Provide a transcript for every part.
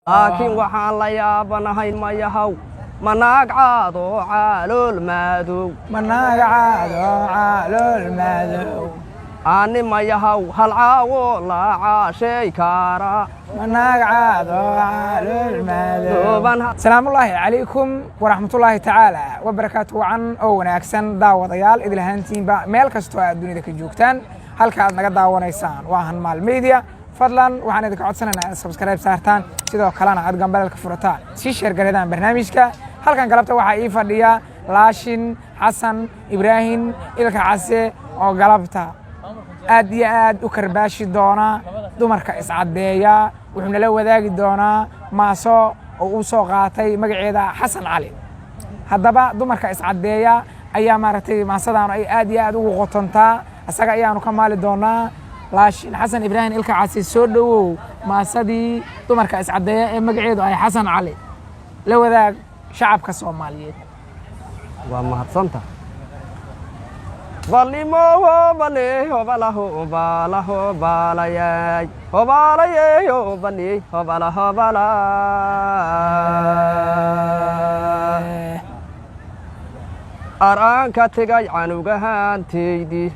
لكن وحان لا يابنهاي ما يهو مناق عادو عالو المادو مناق عادو عالو المادو أني ما يهو هالعاو لا عاشي كارا مناق عادو عالو المادو السلام الله عليكم ورحمة الله تعالى وبركاته عن أو ناكسن داو ضيال إذا لهانتين با ميل كستو الدنيا ذاك الجوكتان halka aad naga daawanaysaan waa Hanmaal Media fadlan waxaan idinka codsanaynaa in subscribe saartaan sidoo kalena aad gambalka furataan si share gareedaan barnaamijka halkan galabta waxa ii fadhiya Laashin Xasan Ibrahim ilka case oo galabta aad iyo aad u karbaashi doona dumarka iscadeeya wuxuu la wadaagi doonaa maaso oo uu soo qaatay magaceeda Xasan Cali haddaba dumarka iscadeeya ayaa maartay maasadaan ay aad iyo aad ugu qotontaa asaga ayaanu ka maali doonaa Laashin Xasan Ibrahim ilka case soo dhawow maasadii dumarka iscadeeya ee magaceedu ay Xasan Cali la wadaag shacabka Soomaaliyeed waa mahadsanta balimo bale hobalaho balaho balayay hobalayay hobani hobala hobala aranka tagay canugahaanteydii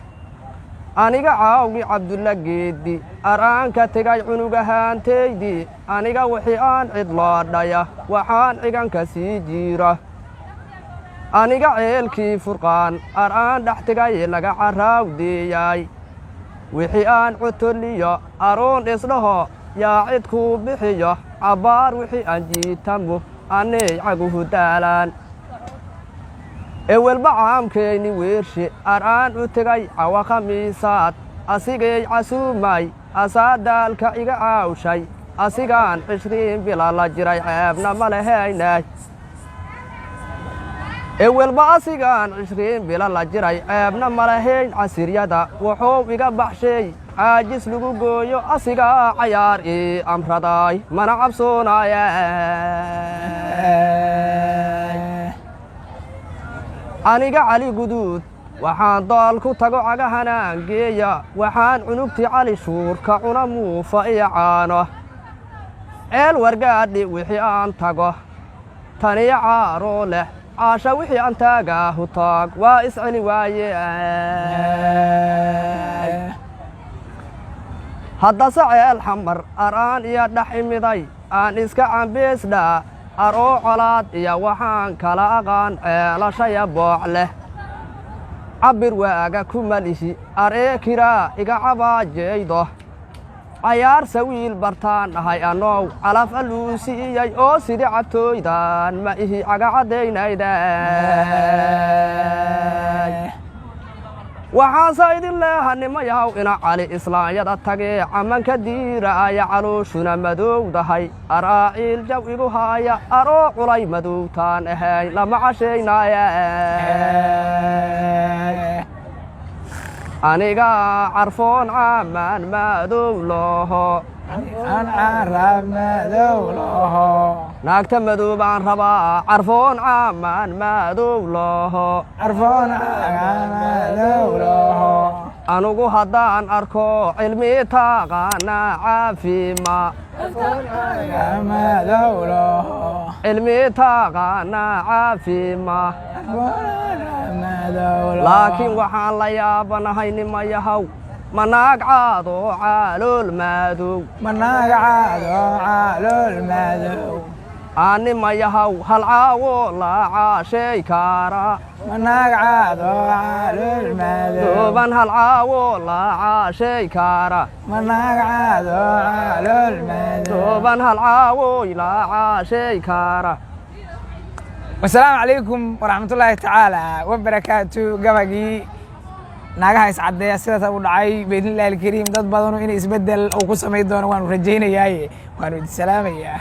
aniga caawgi Cabdulla geedi aranka tagay cunugahaanteydii aniga wixii aan cid loo dhaya waxaan ciganka sii jiira aniga ceelkii furqaan araan dhex tagay laga caraawdeeyay wixii aan cutoliyo aroon isdhaho yaa cid kuu bixiyo cabaar wixii aan jiitamo anay caguhu daalaan ewelba caamkeeni weershe araan u tagay cawa khamiisaad asigay casuumay asaa daalka iga caawshay asigaan 20 bila la jiray ceebna ma lahaynay ewelba asigaan 20 bila la jiray ceebna ma lahayn casiryada wuxuu iga baxshay caajis lagu gooyo asigaa cayaar ii amraday mana cabsoonaya aniga cali guduud waxaan dool ku tago cagahanaan geeya waxaan cunugti cali shuurka cuna muufa iyo caano ceel wargaadhi wixii aan tago taniya caaroo leh caasha wixii aan taagaahu taag waa isceli waaye haddase ceel xamar araan iyo dhex imiday aan iska cambeesdhaa aroo colaad iyo waxaan kala aqaan ceelashaya booc leh cabir waaga ku malihi aree kiraa iga cabaajaydo cayaar sawiil bartaan ahay anow calaf aluusiiyey oo sidii cabtooydaan ma ihi cagacadaynayda waxaanse idin leehanimayaw ina cali islaanyada tagee camanka diiraaya calooshuna madowdahay araaciil jaw igu haaya aroo culay madowtaan ahayn lama cashaynaya aniga carfoon caamaan madow looho naagta madow baan rabaa carfoon caamaan madow looho anugu haddaan arko cilmi taqaana caafima cilmi taqaana caafima laakiin waxaan la yaabanahay nima yahow مناق عادو عالو المادو مناق عادو عالو المادو أني ما يهو هالعاو لا عاشي كارا مناق عادو عالو المادو دوبان هالعاو لا عاشي كارا مناق عادو عالو المادو دوبان هالعاو لا عاشي كارا والسلام عليكم ورحمة الله تعالى وبركاته قبقي naagaha iscadeeya sidaas u dhacay beedin ilaahay kariim dad badan oo in isbedel oo ku sameey doona waan rajaynayaa waan idin salaamayaa